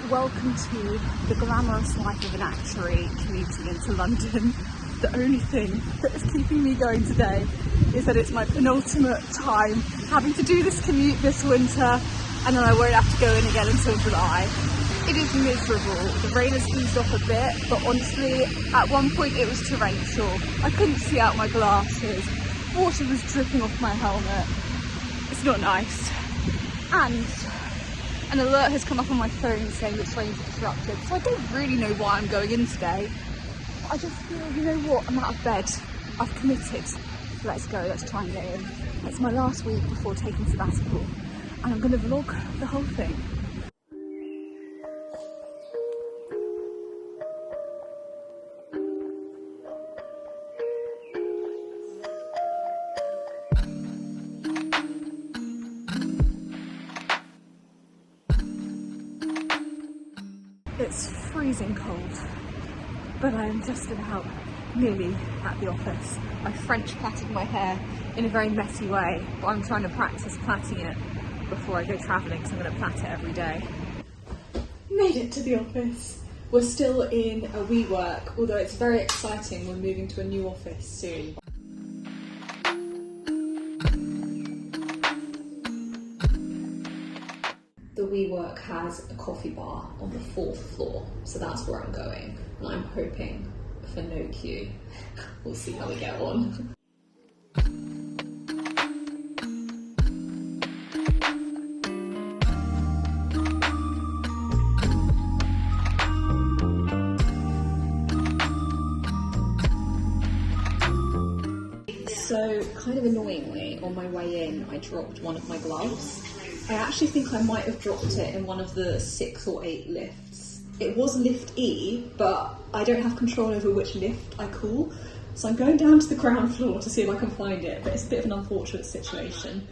Welcome to the glamorous life of an actuary commuting into London. The only thing that is keeping me going today is that it's my penultimate time having to do this commute this winter, and then I won't have to go in again until July. It is miserable. The rain has eased off a bit, but honestly, at one point it was torrential. I couldn't see out my glasses. Water was dripping off my helmet. It's not nice. And an alert has come up on my phone saying that trains are disrupted, so I don't really know why I'm going in today. I just feel, you know what, I'm out of bed. I've committed. Let's go, let's try and get in. It's my last week before taking sabbatical, and I'm going to vlog the whole thing. It's freezing cold, but I am just about nearly at the office. I French plaited my hair in a very messy way, but I'm trying to practice plaiting it before I go travelling, because I'm going to plait it every day. Made it to the office. We're still in a WeWork, although it's very exciting. We're moving to a new office soon. The WeWork has a coffee bar on the 4th floor, so that's where I'm going, and I'm hoping for no queue. We'll see how we get on. So, kind of annoyingly, on my way in, I dropped one of my gloves. I actually think I might have dropped it in one of the 6 or 8 lifts. It was lift E, but I don't have control over which lift I call, so I'm going down to the ground floor to see if I can find it, but it's a bit of an unfortunate situation.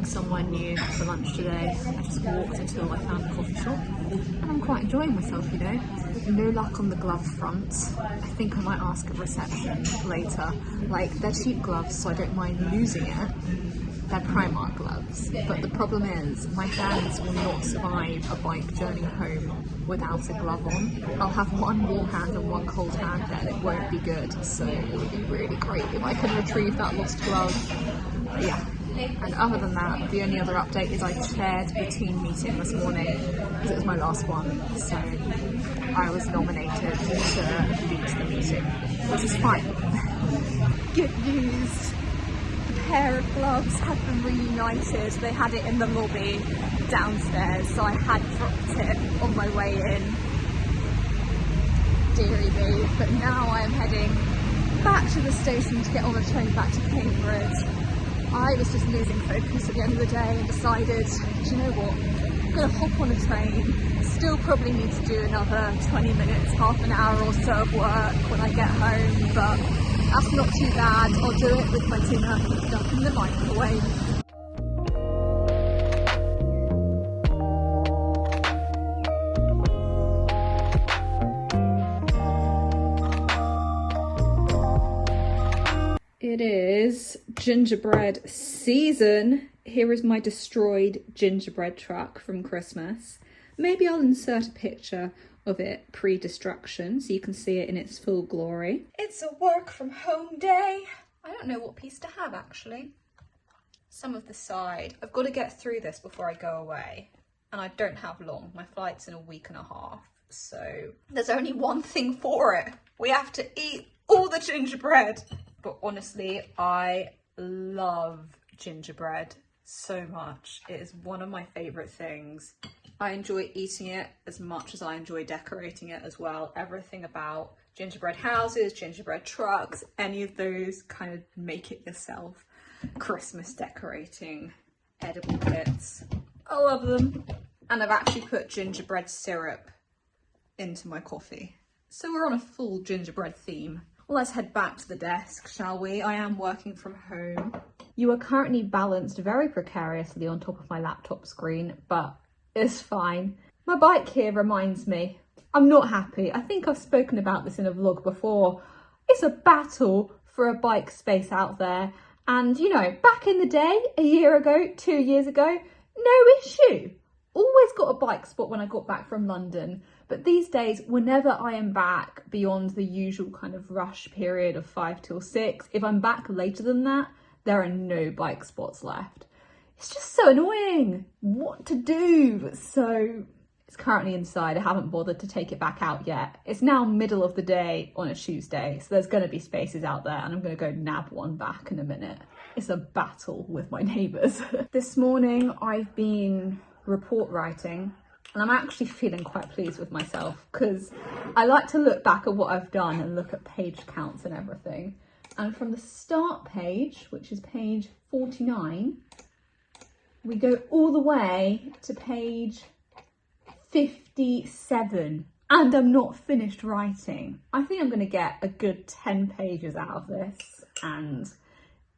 Somewhere new for lunch today. I just walked until I found a coffee shop, and I'm quite enjoying myself, you know. No luck on the glove front. I think I might ask at reception later. Like, they're cheap gloves, so I don't mind losing it. They're Primark gloves, but the problem is my hands will not survive a bike journey home without a glove on. I'll have one warm hand and one cold hand, and it won't be good, so it would be really great if I could retrieve that lost glove. But yeah. And other than that, the only other update is I chaired the team meeting this morning because it was my last one, so I was nominated to lead the meeting, which is fine. Good news, the pair of gloves have been reunited. They had it in the lobby downstairs, so I had dropped it on my way in. Deary me, but now I am heading back to the station to get on the train back to Cambridge. I was just losing focus at the end of the day and decided, do you know what, I'm going to hop on a train. Still probably need to do another 20 minutes, half an hour or so of work when I get home, but that's not too bad. I'll do it with my dinner cooked up in the microwave. It is gingerbread season. Here is my destroyed gingerbread truck from Christmas. Maybe I'll insert a picture of it pre-destruction so you can see it in its full glory. It's a work from home day. I don't know what piece to have actually. Some of the side. I've got to get through this before I go away, and I don't have long. My flight's in a week and a half, so there's only one thing for it. We have to eat all the gingerbread. But honestly, I love gingerbread so much. It is one of my favourite things. I enjoy eating it as much as I enjoy decorating it as well. Everything about gingerbread houses, gingerbread trucks, any of those kind of make it yourself Christmas decorating edible bits. I love them. And I've actually put gingerbread syrup into my coffee. So we're on a full gingerbread theme. Let's head back to the desk, shall we? I am working from home. You are currently balanced very precariously on top of my laptop screen, but it's fine. My bike here reminds me, I'm not happy. I think I've spoken about this in a vlog before. It's a battle for a bike space out there. And you know, back in the day, a year ago, 2 years ago, no issue. Always got a bike spot when I got back from London. But these days, whenever I am back beyond the usual kind of rush period of 5 till 6, if I'm back later than that, there are no bike spots left. It's just so annoying. What to do? So it's currently inside. I haven't bothered to take it back out yet. It's now middle of the day on a Tuesday, so there's going to be spaces out there and I'm going to go nab one back in a minute. It's a battle with my neighbours. This morning I've been report writing and I'm actually feeling quite pleased with myself because I like to look back at what I've done and look at page counts and everything. And from the start page, which is page 49, we go all the way to page 57 and I'm not finished writing. I think I'm going to get a good 10 pages out of this and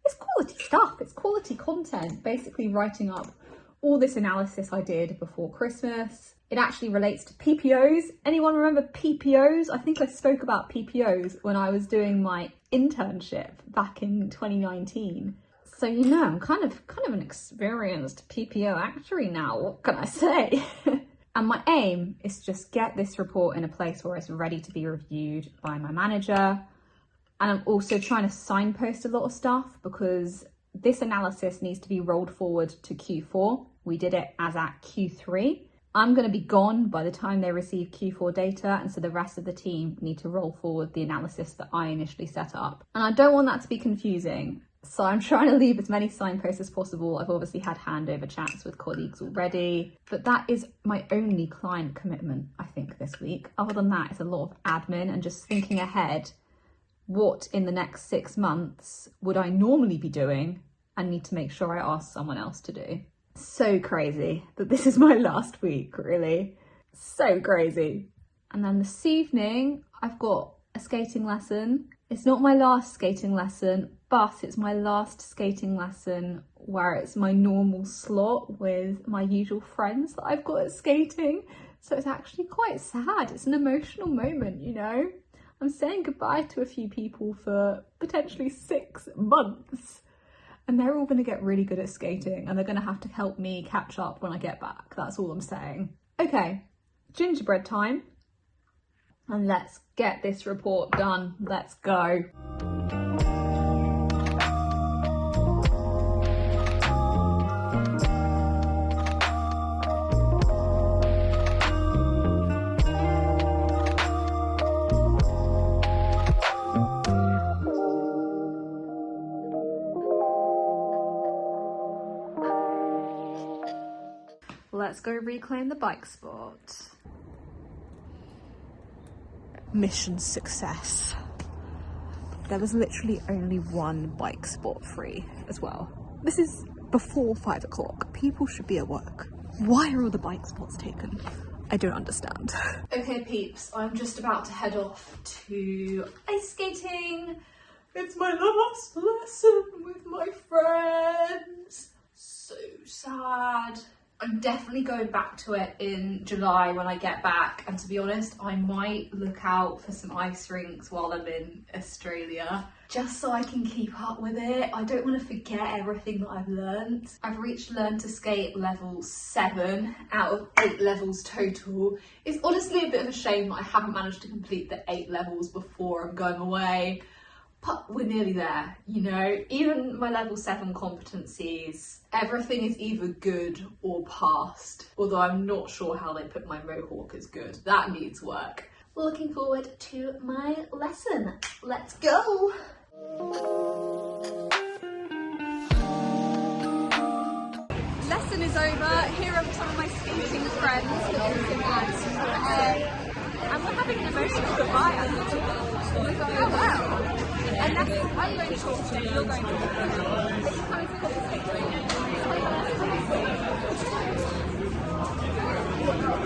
it's quality stuff, it's quality content, basically writing up all this analysis I did before Christmas. It actually relates to PPOs. Anyone remember PPOs? I think I spoke about PPOs when I was doing my internship back in 2019. So you know, I'm kind of an experienced PPO actuary now, what can I say? And my aim is to just get this report in a place where it's ready to be reviewed by my manager. And I'm also trying to signpost a lot of stuff because this analysis needs to be rolled forward to Q4. We did it as at Q3. I'm going to be gone by the time they receive Q4 data, and so the rest of the team need to roll forward the analysis that I initially set up. And I don't want that to be confusing. So I'm trying to leave as many signposts as possible. I've obviously had handover chats with colleagues already, but that is my only client commitment, I think, this week. Other than that, it's a lot of admin and just thinking ahead. What in the next 6 months would I normally be doing and need to make sure I ask someone else to do? So crazy that this is my last week, really. So crazy. And then this evening, I've got a skating lesson. It's not my last skating lesson, but it's my last skating lesson where it's my normal slot with my usual friends that I've got at skating. So it's actually quite sad. It's an emotional moment, you know? I'm saying goodbye to a few people for potentially 6 months. And they're all going to get really good at skating and they're going to have to help me catch up when I get back. That's all I'm saying. Okay, gingerbread time. And let's get this report done. Let's go. Let's go reclaim the bike spot. Mission success. There was literally only one bike spot free as well. This is before 5 o'clock. People should be at work. Why are all the bike spots taken? I don't understand. Okay peeps, I'm just about to head off to ice skating. It's my last lesson with my friends. So sad. I'm definitely going back to it in July when I get back, and to be honest, I might look out for some ice rinks while I'm in Australia, just so I can keep up with it. I don't want to forget everything that I've learned. I've reached learn to skate level 7 out of 8 levels total. It's honestly a bit of a shame that I haven't managed to complete the 8 levels before I'm going away. But we're nearly there, you know? Even my level 7 competencies, everything is either good or passed. Although I'm not sure how they put my mohawk as good. That needs work. Looking forward to my lesson. Let's go! Lesson is over. Here are some of my skating friends. And we're having an emotional goodbye, I think. Oh wow! And that's, I'm going to talk to you, you're going to talk to me. Are you coming to the skating?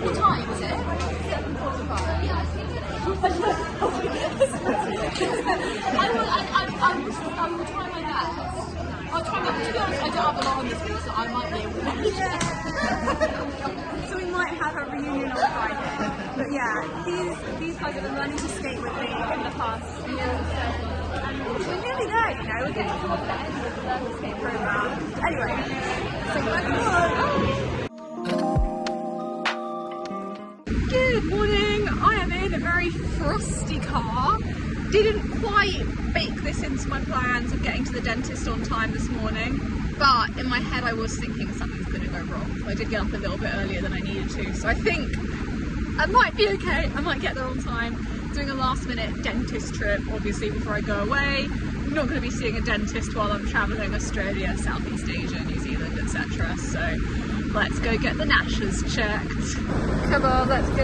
What time is it? 7:45. have a lot on this week, so I might be able to manage it. So we might have a reunion on Friday. But yeah, these guys have been learning to skate with me in the past few years. And we're nearly there, you know, we're getting towards the end of the Learn to Skate program. Anyway, so good morning. I am in a very frosty car. Didn't quite bake this into my plans of getting to the dentist on time this morning, but in my head I was thinking something's going to go wrong. So I did get up a little bit earlier than I needed to, so I think I might be okay. I might get there on time. Doing a last minute dentist trip, obviously, before I go away. I'm not going to be seeing a dentist while I'm travelling Australia, Southeast Asia, New Zealand, etc. So let's go get the gnashers checked. Come on, let's go.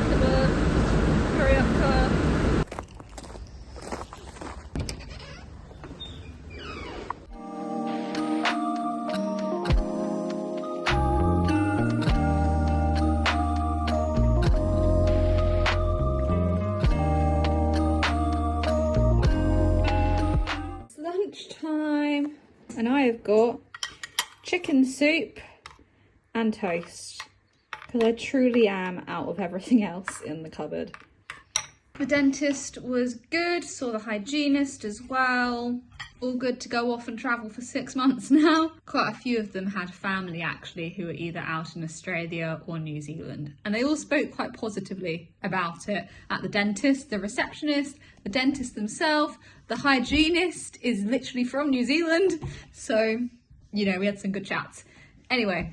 Come on. Hurry up, car. Lunchtime, and I have got chicken soup and toast because I truly am out of everything else in the cupboard. The dentist was good, saw the hygienist as well. All good to go off and travel for 6 months now. Quite a few of them had family actually who were either out in Australia or New Zealand, and they all spoke quite positively about it at the dentist. The receptionist, the dentist themselves, the hygienist is literally from New Zealand, so you know, we had some good chats. Anyway,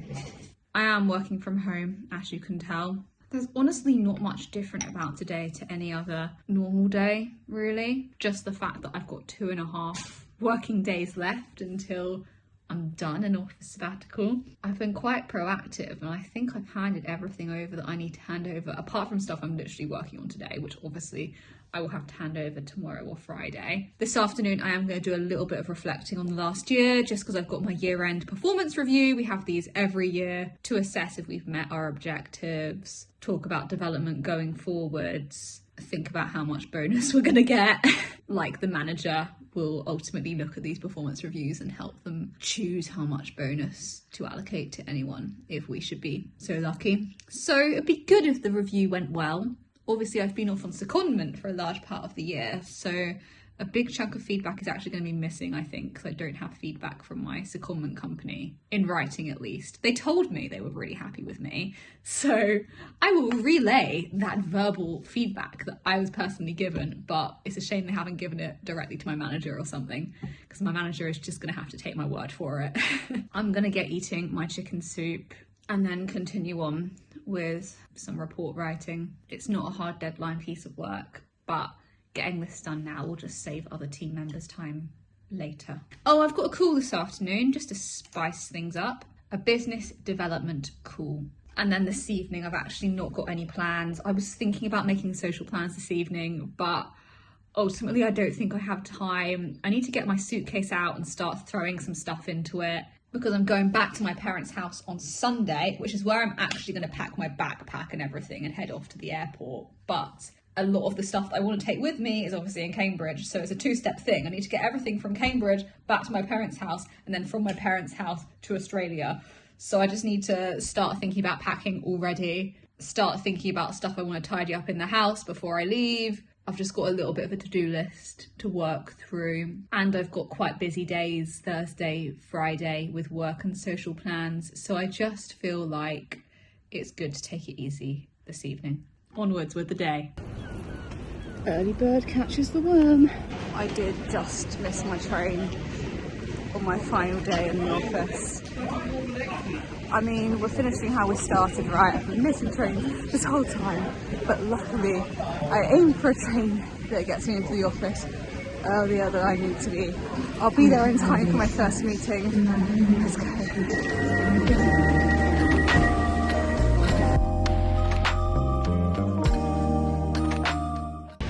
I am working from home, as you can tell. There's honestly not much different about today to any other normal day, really. Just the fact that I've got 2.5 working days left until I'm done an office sabbatical. I've been quite proactive and I think I've handed everything over that I need to hand over, apart from stuff I'm literally working on today, which obviously I will have to hand over tomorrow or Friday. This afternoon I am going to do a little bit of reflecting on the last year, just because I've got my year-end performance review. We have these every year to assess if we've met our objectives, talk about development going forwards, think about how much bonus we're going to get. Like, the manager will ultimately look at these performance reviews and help them choose how much bonus to allocate to anyone if we should be so lucky. So it'd be good if the review went well. Obviously I've been off on secondment for a large part of the year, so a big chunk of feedback is actually going to be missing, I think, because I don't have feedback from my secondment company, in writing at least. They told me they were really happy with me, so I will relay that verbal feedback that I was personally given, but it's a shame they haven't given it directly to my manager or something, because my manager is just going to have to take my word for it. I'm going to get eating my chicken soup and then continue on with some report writing. It's not a hard deadline piece of work, but getting this done now will just save other team members time later. Oh, I've got a call this afternoon just to spice things up. A business development call. And then this evening I've actually not got any plans. I was thinking about making social plans this evening, but ultimately I don't think I have time. I need to get my suitcase out and start throwing some stuff into it, because I'm going back to my parents' house on Sunday, which is where I'm actually going to pack my backpack and everything and head off to the airport. But a lot of the stuff that I want to take with me is obviously in Cambridge, so it's a 2-step thing. I need to get everything from Cambridge back to my parents' house, and then from my parents' house to Australia. So I just need to start thinking about packing already, start thinking about stuff I want to tidy up in the house before I leave. I've just got a little bit of a to-do list to work through, and I've got quite busy days, Thursday, Friday, with work and social plans, so I just feel like it's good to take it easy this evening. Onwards with the day. Early bird catches the worm. I did just miss my train on my final day in the office. I mean, we're finishing how we started, right? I've been missing trains this whole time, but luckily I aim for a train that gets me into the office earlier than I need to be. I'll be there in time for my first meeting. Let's go.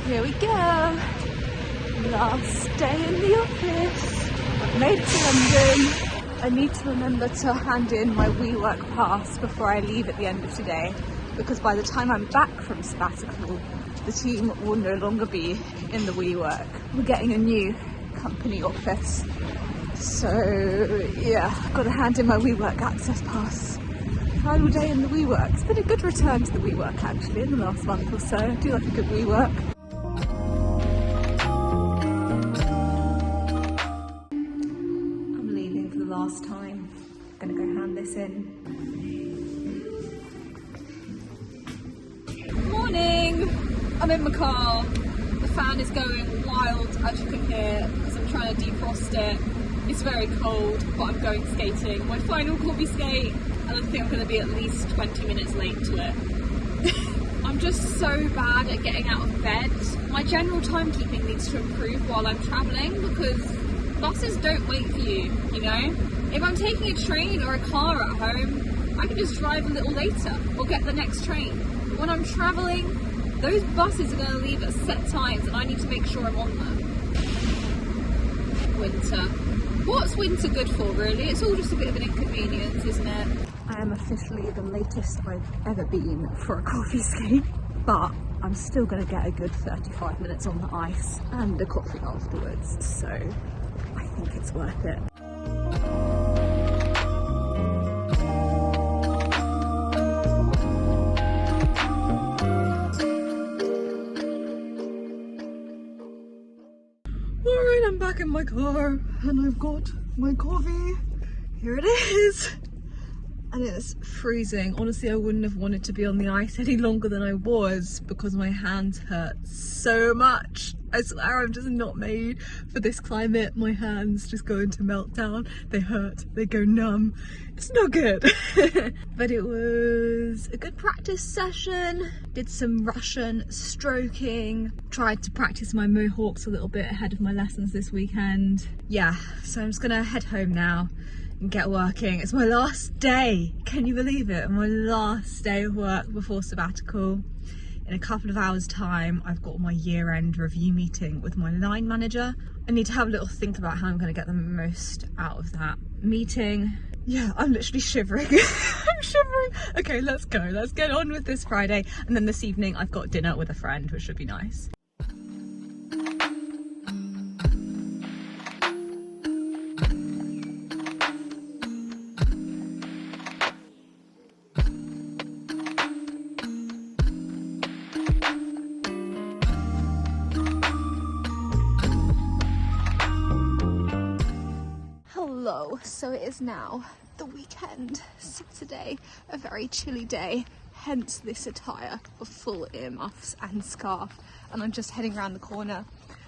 Here we go. Last day in the office. I've made it to London. I need to remember to hand in my WeWork pass before I leave at the end of today, because by the time I'm back from sabbatical, the team will no longer be in the WeWork. We're getting a new company office, So yeah, got to hand in my WeWork access pass. Final day in the WeWork. It's been a good return to the WeWork actually in the last month or so. I do like a good WeWork. I'm leaving for the last time. I'm gonna go hand this in. Morning! I'm in my car. The fan is going wild, as you can hear, because I'm trying to defrost it. It's very cold, but I'm going skating. My final coffee skate, and I think I'm going to be at least 20 minutes late to it. I'm just so bad at getting out of bed. My general timekeeping needs to improve while I'm travelling, because buses don't wait for you, you know? If I'm taking a train or a car at home, I can just drive a little later or get the next train. But when I'm travelling, those buses are going to leave at set times and I need to make sure I'm on them. Winter. What's winter good for, really? It's all just a bit of an inconvenience, isn't it? I am officially the latest I've ever been for a coffee skate, but I'm still going to get a good 35 minutes on the ice and a coffee afterwards, so I think it's worth it. Alright, I'm back in my car and I've got my coffee. Here it is. And it's freezing. Honestly, I wouldn't have wanted to be on the ice any longer than I was because my hands hurt so much. I swear I'm just not made for this climate. My hands just go into meltdown. They hurt, they go numb. It's not good. But it was a good practice session. Did some Russian stroking. Tried to practice my mohawks a little bit ahead of my lessons this weekend. Yeah, so I'm just gonna head home now and get working. It's my last day. Can you believe it? My last day of work before sabbatical. In a couple of hours time, I've got my year-end review meeting with my line manager. I need to have a little think about how I'm going to get the most out of that meeting. Yeah, I'm literally shivering. I'm shivering. Okay, let's go. Let's get on with this Friday. And then this evening, I've got dinner with a friend, which should be nice. So it is now the weekend, Saturday, a very chilly day, hence this attire of full earmuffs and scarf, and I'm just heading around the corner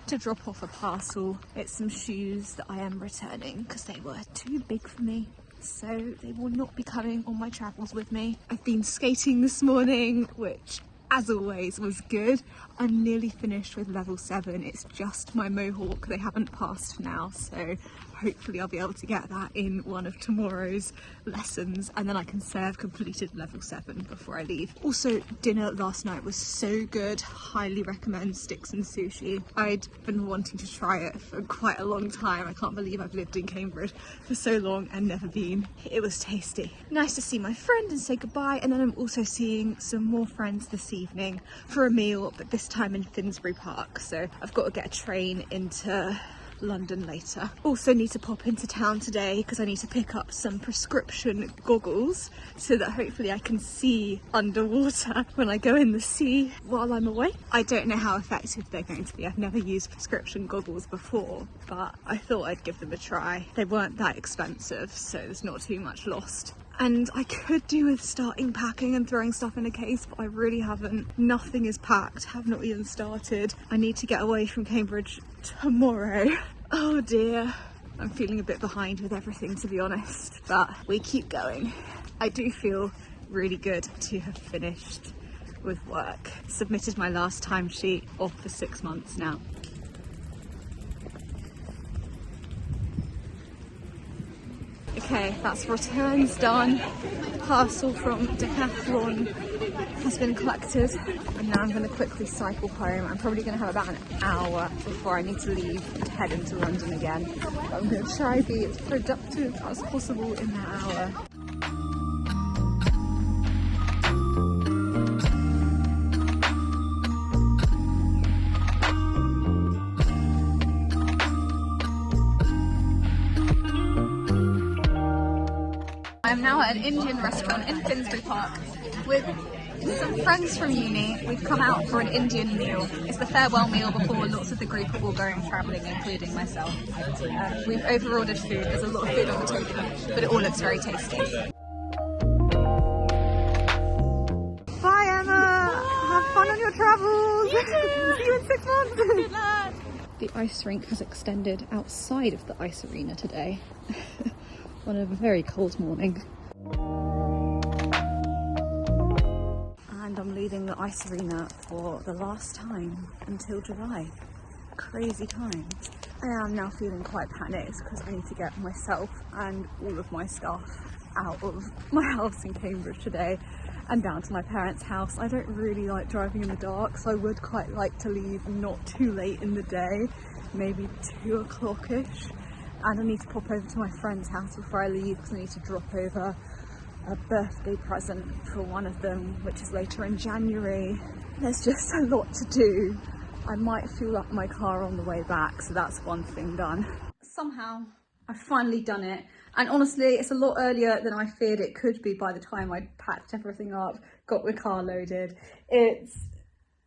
to drop off a parcel. It's some shoes that I am returning because they were too big for me, so they will not be coming on my travels with me. I've been skating this morning, which as always was good. I'm nearly finished with level 7. It's just my mohawk they haven't passed for now, so hopefully I'll be able to get that in one of tomorrow's lessons, and then I can say I've completed level 7 before I leave. Also, dinner last night was so good. Highly recommend Sticks and Sushi. I'd been wanting to try it for quite a long time. I can't believe I've lived in Cambridge for so long and never been. It was tasty. Nice to see my friend and say goodbye, and then I'm also seeing some more friends this evening for a meal, but this time in Finsbury Park, so I've got to get a train into London later. Also need to pop into town today because I need to pick up some prescription goggles so that hopefully I can see underwater when I go in the sea while I'm away. I don't know how effective they're going to be. I've never used prescription goggles before, but I thought I'd give them a try. They weren't that expensive, so there's not too much lost. And I could do with starting packing and throwing stuff in a case, but I really haven't. Nothing is packed, have not even started. I need to get away from Cambridge tomorrow. Oh dear. I'm feeling a bit behind with everything, to be honest, but we keep going. I do feel really good to have finished with work. Submitted my last timesheet, off for 6 months now. Okay, that's returns done. Parcel from Decathlon has been collected, and now I'm going to quickly cycle home. I'm probably going to have about an hour before I need to leave and head into London again. But I'm going to try to be as productive as possible in that hour. I'm now at an Indian restaurant in Finsbury Park with some friends from uni. We've come out for an Indian meal. It's the farewell meal before lots of the group are all going travelling, including myself. We've over-ordered food. There's a lot of food on the table, but it all looks very tasty. Bye, Emma! Have fun on your travels! See you in 6 months! Good luck! The ice rink has extended outside of the ice arena today on a very cold morning. And I'm leaving the ice arena for the last time until July. Crazy times. I am now feeling quite panicked because I need to get myself and all of my stuff out of my house in Cambridge today and down to my parents' house. I don't really like driving in the dark, so I would quite like to leave not too late in the day, maybe 2 o'clock-ish. And I need to pop over to my friend's house before I leave because I need to drop over a birthday present for one of them, which is later in January. There's just a lot to do. I might fuel up my car on the way back, so that's one thing done. Somehow I've finally done it, and honestly it's a lot earlier than I feared it could be by the time I packed everything up, got the car loaded. It's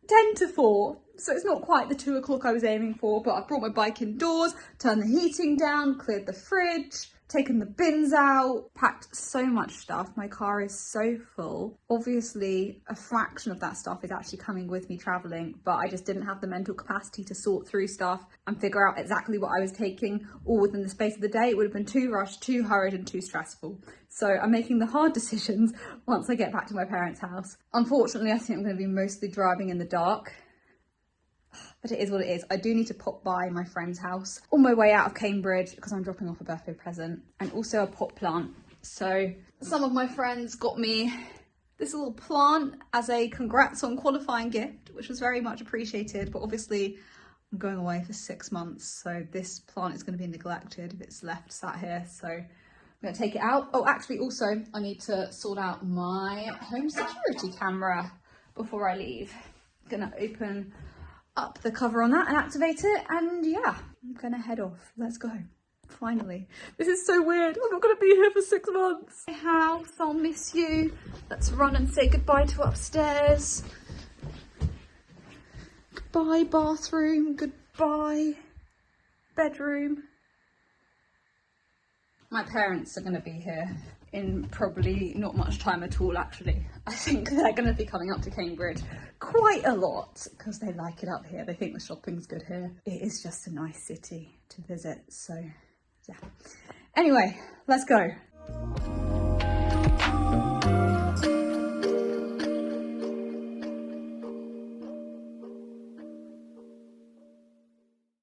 10 to 4, so it's not quite the 2 o'clock I was aiming for, but I've brought my bike indoors, turned the heating down, cleared the fridge, taken the bins out, packed so much stuff. My car is so full. Obviously, a fraction of that stuff is actually coming with me traveling, but I just didn't have the mental capacity to sort through stuff and figure out exactly what I was taking all within the space of the day. It would have been too rushed, too hurried, and too stressful. So I'm making the hard decisions once I get back to my parents' house. Unfortunately, I think I'm going to be mostly driving in the dark. But it is what it is. I do need to pop by my friend's house on my way out of Cambridge because I'm dropping off a birthday present and also a pot plant. So some of my friends got me this little plant as a congrats on qualifying gift, which was very much appreciated. But obviously I'm going away for 6 months, so this plant is going to be neglected if it's left sat here. So I'm going to take it out. Oh, actually also I need to sort out my home security camera before I leave. I'm going to open up the cover on that and activate it, and yeah, I'm gonna head off. Let's go. Finally. This is so weird. I'm not gonna be here for 6 months. My house, I'll miss you. Let's run and say goodbye to upstairs. Goodbye bathroom, goodbye bedroom. My parents are gonna be here in probably not much time at all, actually. I think they're going to be coming up to Cambridge quite a lot because they like it up here. They think the shopping's good here. It is just a nice city to visit, so yeah. Anyway, let's go.